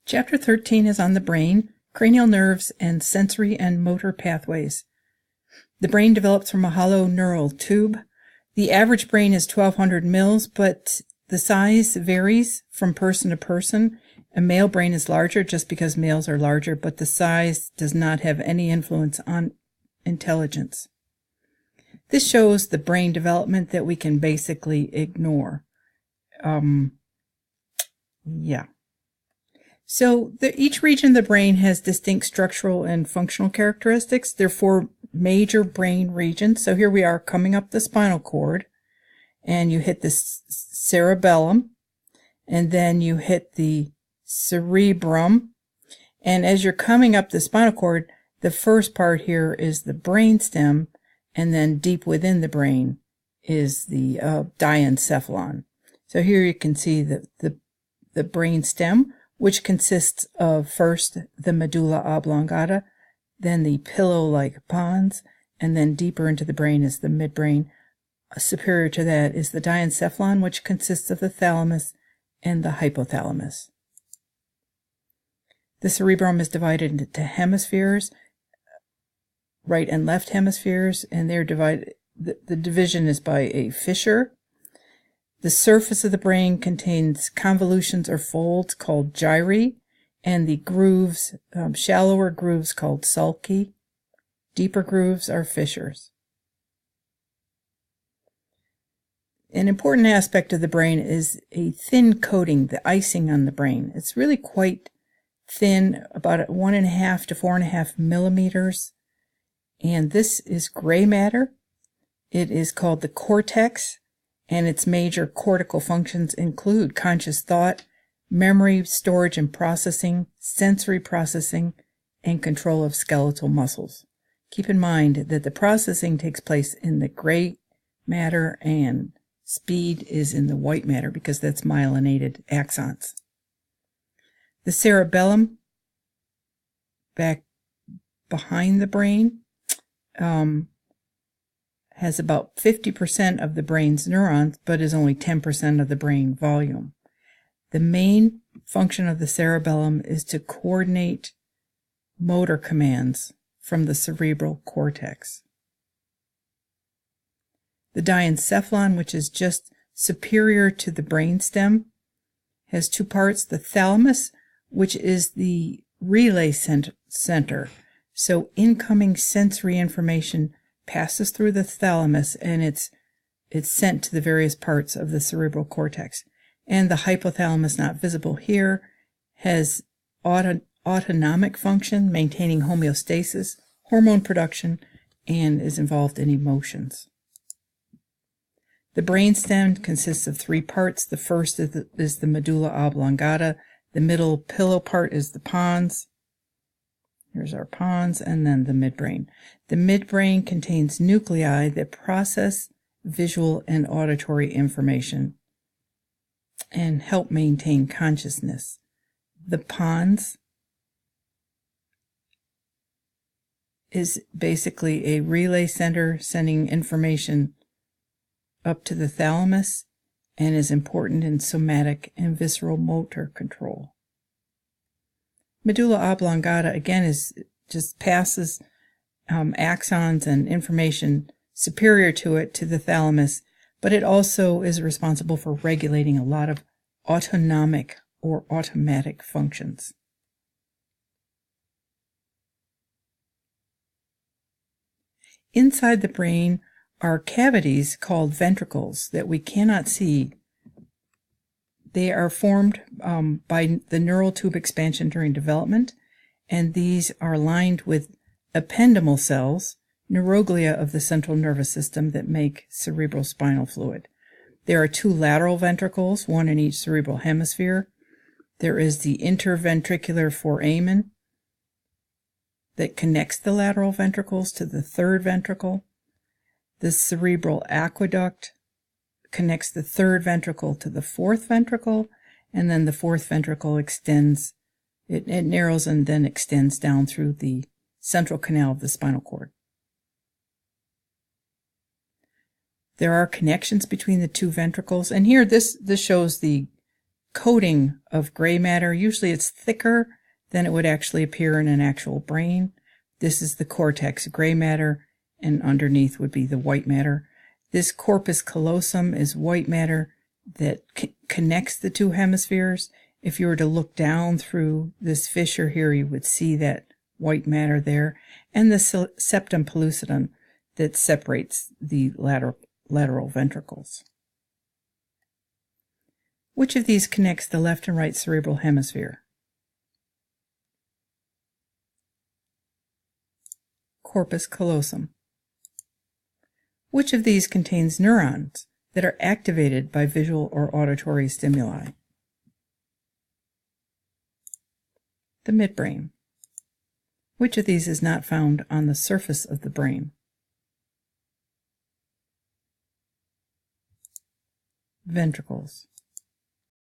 Chapter 13 is on the brain, cranial nerves, and sensory and motor pathways. The brain develops from a hollow neural tube. The average brain is 1,200 mils, but the size varies from person to person. A male brain is larger just because males are larger, but the size does not have any influence on intelligence. This shows the brain development that we can basically ignore. So each region of the brain has distinct structural and functional characteristics. There are 4 major brain regions. So here we are coming up the spinal cord, and you hit the cerebellum, and then you hit the cerebrum. And as you're coming up the spinal cord, the first part here is the brainstem, and then deep within the brain is the diencephalon. So here you can see the brainstem, which consists of first the medulla oblongata, then the pillow-like pons, and then deeper into the brain is the midbrain. Superior to that is the diencephalon, which consists of the thalamus and the hypothalamus. The cerebrum is divided into hemispheres, right and left hemispheres, and they're divided. The division is by a fissure. The surface of the brain contains convolutions or folds called gyri, and the grooves, shallower grooves called sulci. Deeper grooves are fissures. An important aspect of the brain is a thin coating, the icing on the brain. It's really quite thin, about 1.5 to 4.5 millimeters, and this is gray matter. It is called the cortex, and its major cortical functions include conscious thought, memory, storage and processing, sensory processing, and control of skeletal muscles. Keep in mind that the processing takes place in the gray matter and speed is in the white matter because that's myelinated axons. The cerebellum, back behind the brain, has about 50% of the brain's neurons, but is only 10% of the brain volume. The main function of the cerebellum is to coordinate motor commands from the cerebral cortex. The diencephalon, which is just superior to the brainstem, has 2 parts. The thalamus, which is the relay center. So incoming sensory information passes through the thalamus, and it's sent to the various parts of the cerebral cortex. And the hypothalamus, not visible here, has autonomic function, maintaining homeostasis, hormone production, and is involved in emotions. The brainstem consists of 3 parts. The first is the medulla oblongata. The middle pillow part is the pons. Here's our pons, and then the midbrain. The midbrain contains nuclei that process visual and auditory information and help maintain consciousness. The pons is basically a relay center sending information up to the thalamus and is important in somatic and visceral motor control. Medulla oblongata, again, just passes axons and information superior to it to the thalamus, but it also is responsible for regulating a lot of autonomic or automatic functions. Inside the brain are cavities called ventricles that we cannot see. They are formed by the neural tube expansion during development, and these are lined with ependymal cells, neuroglia of the central nervous system that make cerebral spinal fluid. There are 2 lateral ventricles, 1 in each cerebral hemisphere. There is the interventricular foramen that connects the lateral ventricles to the 3rd ventricle. The cerebral aqueduct connects the 3rd ventricle to the 4th ventricle, and then the 4th ventricle extends, it narrows and then extends down through the central canal of the spinal cord. There are connections between the 2 ventricles, and here this shows the coating of gray matter. Usually it's thicker than it would actually appear in an actual brain. This is the cortex, gray matter, and underneath would be the white matter. This corpus callosum is white matter that connects the two hemispheres. If you were to look down through this fissure here, you would see that white matter there, and the septum pellucidum that separates the lateral ventricles. Which of these connects the left and right cerebral hemisphere? Corpus callosum. Which of these contains neurons that are activated by visual or auditory stimuli? The midbrain. Which of these is not found on the surface of the brain? Ventricles.